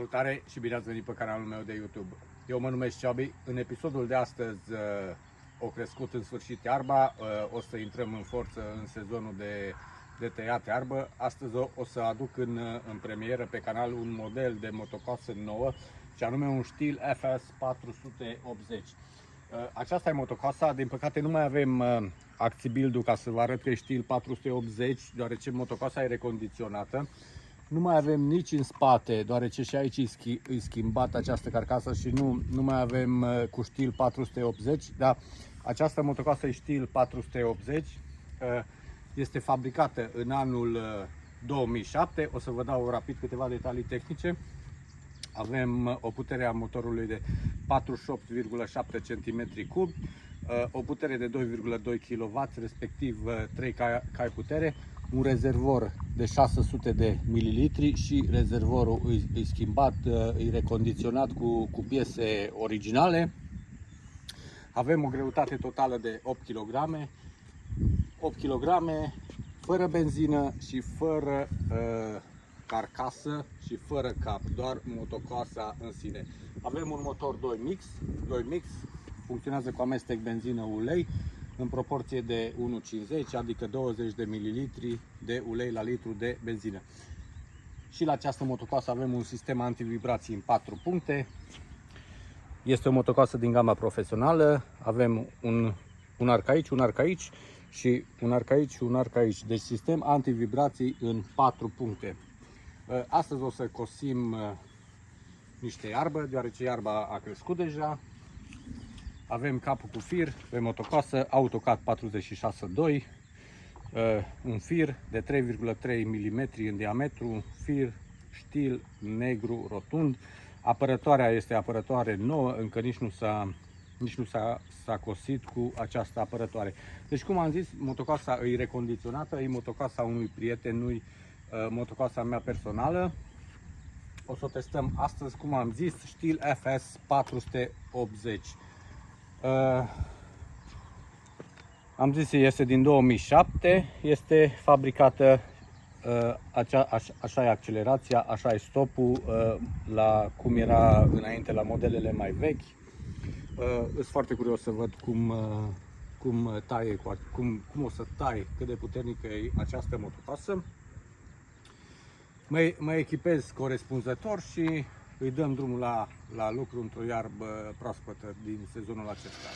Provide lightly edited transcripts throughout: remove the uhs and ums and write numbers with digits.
Salutare și bine ați venit pe canalul meu de YouTube. Eu mă numesc Ceabi. În episodul de astăzi o crescut în sfârșit iarba. O să intrăm în forță în sezonul de tăiat iarbă. Astăzi o să aduc în premieră pe canal un model de motocoasă nouă, și anume un Stihl Fs 480. Aceasta e motocoasa. Din păcate nu mai avem acțibuild-ul ca să vă arăt că e Stihl 480, deoarece motocoasa e recondiționată. Nu mai avem nici în spate, deoarece și aici e schimbat această carcasă și nu mai avem cu Stihl 480, dar această motocoasă e Stihl 480, este fabricată în anul 2007, o să vă dau rapid câteva detalii tehnice. Avem o putere a motorului de 48,7 cm3, o putere de 2,2 kW, respectiv 3 cai putere, un rezervor de 600 de ml și rezervorul e schimbat, e recondiționat cu piese originale. Avem o greutate totală de 8 kg, 8 kg fără benzină și fără carcasă și fără cap, doar motocoasa în sine. Avem un motor 2 mix, funcționează cu amestec benzină-ulei în proporție de 1,50, adică 20 de ml de ulei la litru de benzină. Și la această motocoasă avem un sistem antivibrații în 4 puncte. Este o motocoasă din gama profesională. Avem un arc aici și un arc aici. Deci sistem antivibrații în 4 puncte. Astăzi o să cosim niște iarbă, deoarece iarba a crescut deja. Avem capul cu fir pe motocoasă, AutoCAD 46.2, un fir de 3,3 mm în diametru, fir Stihl negru rotund. Apărătoarea este apărătoare nouă, încă nici nu s-a cosit cu această apărătoare. Deci, cum am zis, motocoasa e recondiționată, e motocoasa unui prieten, nu-i motocoasa mea personală. O să o testăm astăzi, cum am zis, Stihl Fs 480. Am zis, este din 2007, este fabricată, așa e accelerația, așa e stopul, la cum era înainte la modelele mai vechi. Sunt foarte curios să văd cum o să taie, cât de puternică e această motocoasă. Mă echipez corespunzător și îi dăm drumul la lucru într-o iarbă proaspătă din sezonul acesta.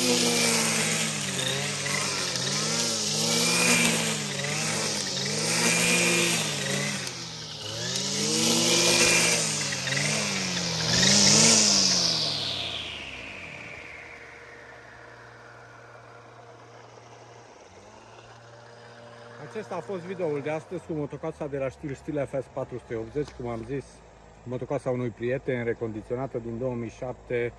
Acesta a fost videoul de astăzi cu motocoasa de la Stihl Fs 480, cum am zis, motocoasa unui prieten, recondiționată din 2007,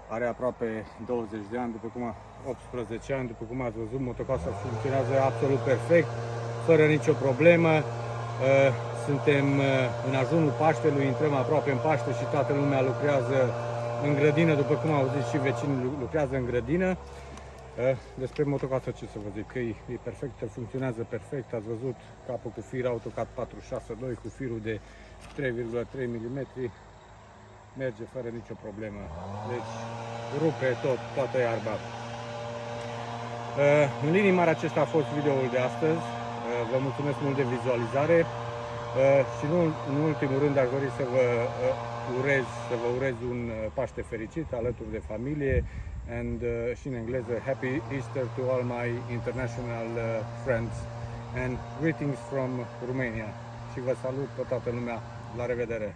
are aproape 20 de ani, după cum 18 ani, după cum ați văzut, motocoasa funcționează absolut perfect, fără nicio problemă. Suntem în ajunul Paștelui, intrăm aproape în Paște și toată lumea lucrează în grădină, după cum au zis și vecinii lucrează în grădină. Despre motocoasa ce să vă zic, că e perfectă, funcționează perfect, ați văzut capul cu fir AutoCAD 462 cu firul de 3,3 mm, merge fără nicio problemă, deci rupe toată iarba. În linii mari acesta a fost videoul de astăzi, vă mulțumesc mult de vizualizare și în ultimul rând aș dori să vă urez un Paște fericit alături de familie. And și în engleză, Happy Easter to all my international friends and greetings from Romania. Și vă salut pe toată lumea. La revedere!